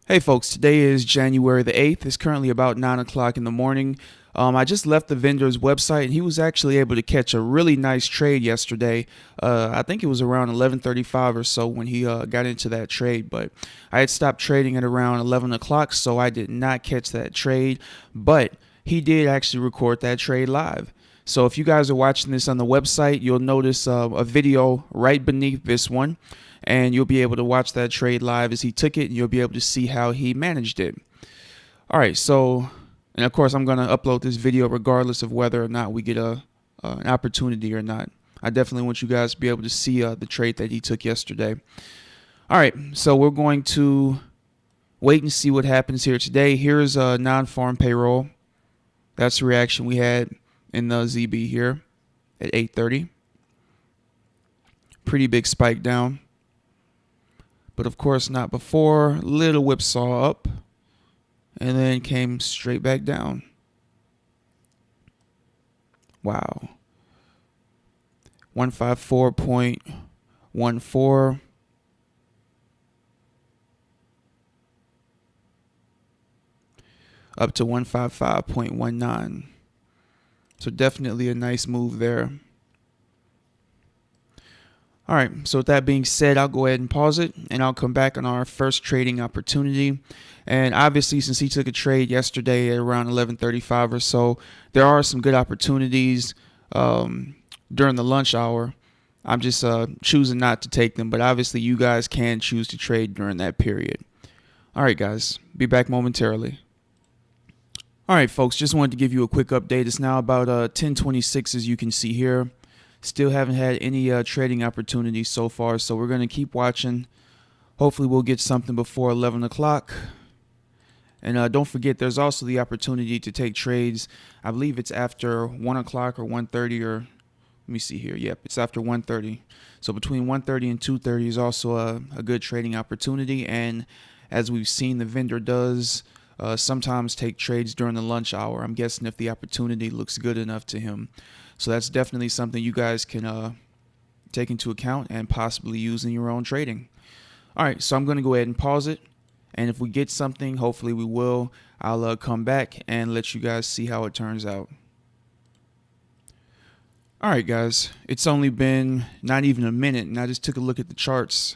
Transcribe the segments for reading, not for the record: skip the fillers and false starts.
Hey folks, today is January the 8th. It's currently about 9 o'clock in the morning. I just left the vendor's website and he was actually able to catch a really nice trade yesterday. I think it was around 11:35 or so when he got into that trade, but I had stopped trading at around 11 o'clock, so I did not catch that trade, but he did actually record that trade live. So if you guys are watching this on the website, you'll notice a video right beneath this one, and you'll be able to watch that trade live as he took it, and you'll be able to see how he managed it. All right, so, and of course, I'm going to upload this video regardless of whether or not we get an opportunity or not. I definitely want you guys to be able to see the trade that he took yesterday. All right, so we're going to wait and see what happens here today. Here's a non-farm payroll. That's the reaction we had in the ZB here at 8:30. Pretty big spike down, but of course not before. Little whipsaw up and then came straight back down. Wow. 154.14. Up to 155.19. So definitely a nice move there. All right, so with that being said, I'll go ahead and pause it, and I'll come back on our first trading opportunity. And obviously, since he took a trade yesterday at around 11:35 or so, there are some good opportunities during the lunch hour. I'm just choosing not to take them, but obviously you guys can choose to trade during that period. All right, guys, be back momentarily. All right, folks, just wanted to give you a quick update. It's now about 10:26, as you can see here. Still haven't had any trading opportunities so far, so we're going to keep watching. Hopefully we'll get something before 11 o'clock. And don't forget, there's also the opportunity to take trades. I believe it's after 1 o'clock or 1:30, or let me see here. Yep, it's after 1:30. So between 1:30 and 2:30 is also a good trading opportunity. And as we've seen, the vendor does sometimes take trades during the lunch hour. I'm guessing if the opportunity looks good enough to him. So that's definitely something you guys can take into account and possibly use in your own trading. All right, so I'm going to go ahead and pause it. And if we get something, hopefully we will, I'll come back and let you guys see how it turns out. All right, guys, it's only been not even a minute, and I just took a look at the charts.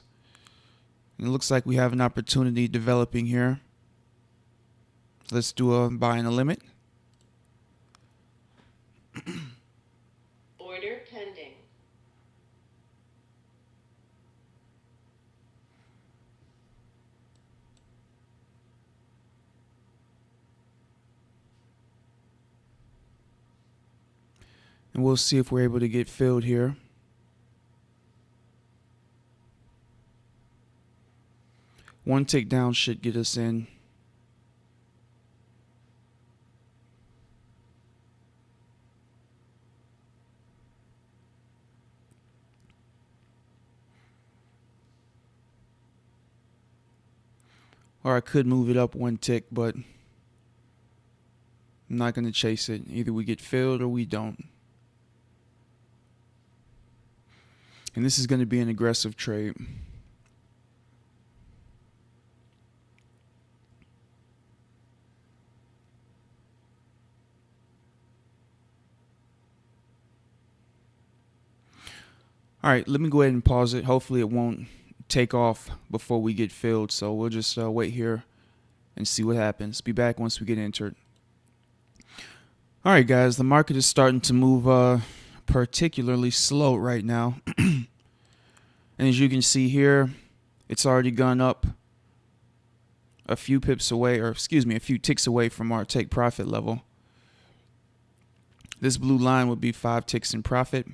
And it looks like we have an opportunity developing here. Let's do a buy and a limit. Order pending. And we'll see if we're able to get filled here. One tick down should get us in. Or I could move it up one tick, but I'm not going to chase it. Either we get filled or we don't. And this is going to be an aggressive trade. All right, let me go ahead and pause it. Hopefully it won't take off before we get filled. So we'll just wait here and see what happens. Be back once we get entered. All right, guys, the market is starting to move particularly slow right now. And as you can see here, it's already gone up a few pips away, or excuse me, a few ticks away from our take profit level. This blue line would be 5 ticks in profit.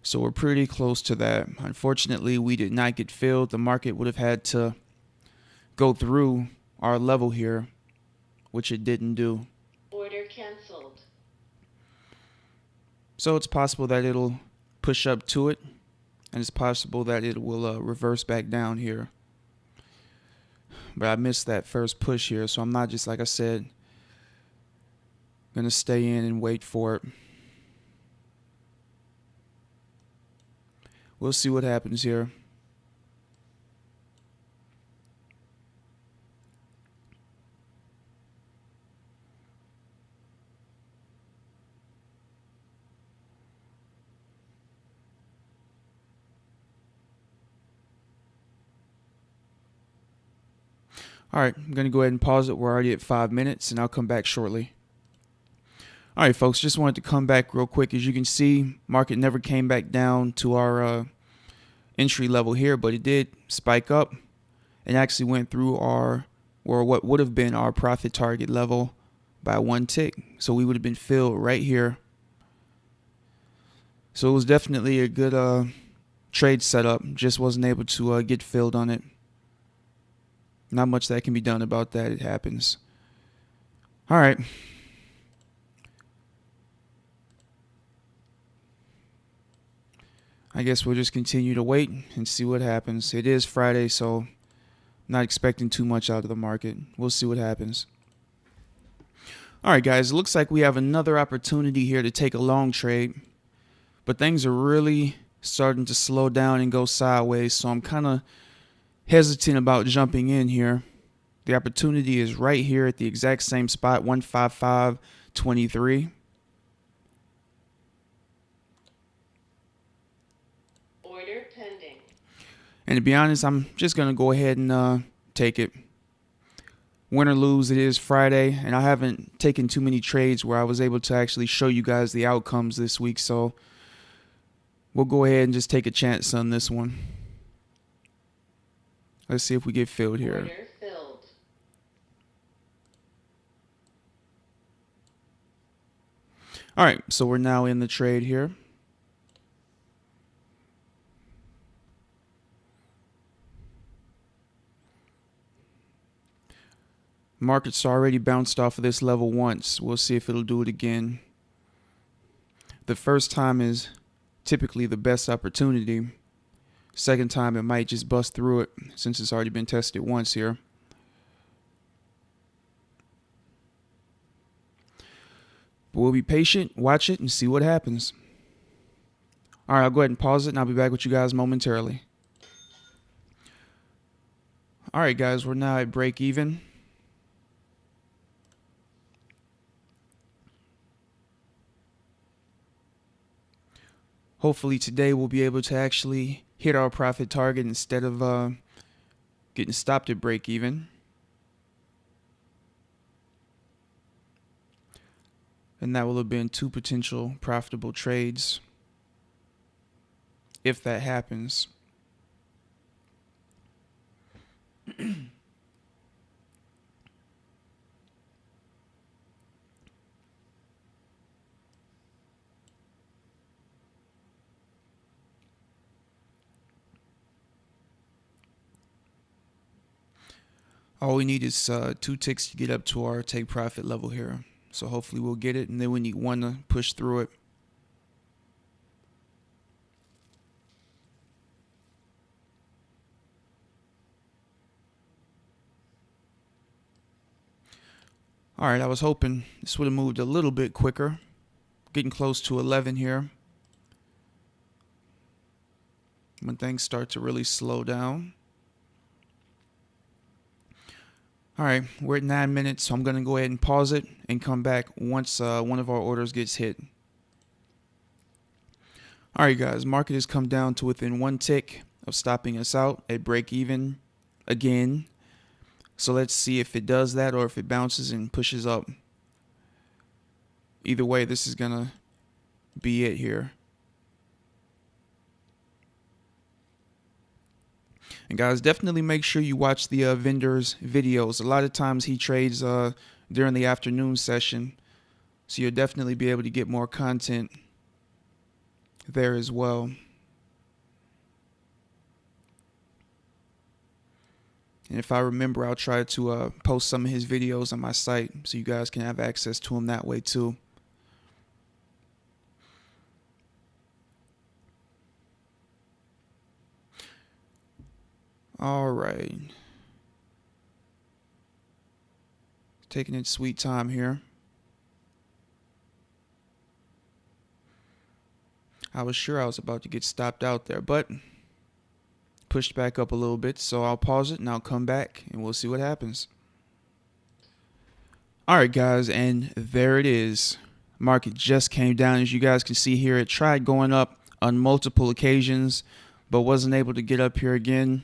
So we're pretty close to that. Unfortunately, we did not get filled. The market would have had to go through our level here, which it didn't do. Order canceled. So it's possible that it'll push up to it, and it's possible that it will reverse back down here. But I missed that first push here, so I'm not, just like I said, going to stay in and wait for it. We'll see what happens here. All right, I'm going to go ahead and pause it. We're already at 5 minutes, and I'll come back shortly. All right, folks, just wanted to come back real quick. As you can see, market never came back down to our entry level here, but it did spike up and actually went through our, or what would have been our profit target level by one tick. So we would have been filled right here. So it was definitely a good trade setup. Just wasn't able to get filled on it. Not much that can be done about that. It happens. All right. I guess we'll just continue to wait and see what happens. It is Friday, so I'm not expecting too much out of the market. We'll see what happens. All right, guys. It looks like we have another opportunity here to take a long trade, but things are really starting to slow down and go sideways, so I'm kind of hesitant about jumping in here. The opportunity is right here at the exact same spot, 155.23. Order pending. And to be honest, I'm just going to go ahead and take it. Win or lose, it is Friday, and I haven't taken too many trades where I was able to actually show you guys the outcomes this week, so we'll go ahead and just take a chance on this one. Let's see if we get filled here. Order filled. All right, so we're now in the trade here. Market's already bounced off of this level once. We'll see if it'll do it again. The first time is typically the best opportunity. Second time, it might just bust through it since it's already been tested once here. But we'll be patient, watch it, and see what happens. All right, I'll go ahead and pause it, and I'll be back with you guys momentarily. All right, guys, we're now at break even. Hopefully today we'll be able to actually hit our profit target instead of getting stopped at break even. And that will have been 2 potential profitable trades if that happens. All we need is 2 ticks to get up to our take profit level here. So hopefully we'll get it, and then we need 1 to push through it. All right, I was hoping this would have moved a little bit quicker. Getting close to 11 here. When things start to really slow down. All right, we're at 9 minutes, so I'm going to go ahead and pause it and come back once one of our orders gets hit. All right, guys, market has come down to within 1 tick of stopping us out at break even again. So let's see if it does that or if it bounces and pushes up. Either way, this is going to be it here. And guys, definitely make sure you watch the vendor's videos. A lot of times he trades during the afternoon session, so you'll definitely be able to get more content there as well. And if I remember, I'll try to post some of his videos on my site so you guys can have access to them that way too. All right. Taking its sweet time here. I was sure I was about to get stopped out there, but pushed back up a little bit, so I'll pause it and I'll come back and we'll see what happens. All right, guys, and there it is. Market just came down. As you guys can see here, it tried going up on multiple occasions, but wasn't able to get up here again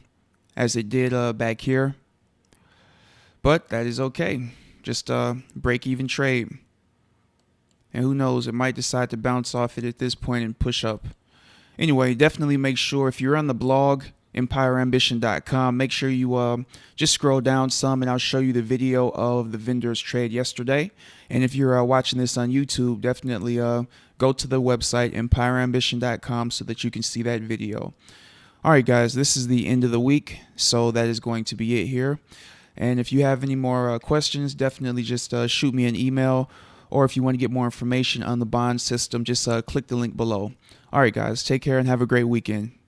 as it did back here. but that is okay. Just break even trade. And who knows, it might decide to bounce off it at this point and push up. Anyway, definitely make sure if you're on the blog, EmpireAmbition.com, make sure you just scroll down some and I'll show you the video of the vendor's trade yesterday. And if you're watching this on YouTube, definitely go to the website, EmpireAmbition.com, so that you can see that video. All right, guys, this is the end of the week, so that is going to be it here. And if you have any more questions, definitely just shoot me an email. Or if you want to get more information on the bond system, just click the link below. All right, guys, take care and have a great weekend.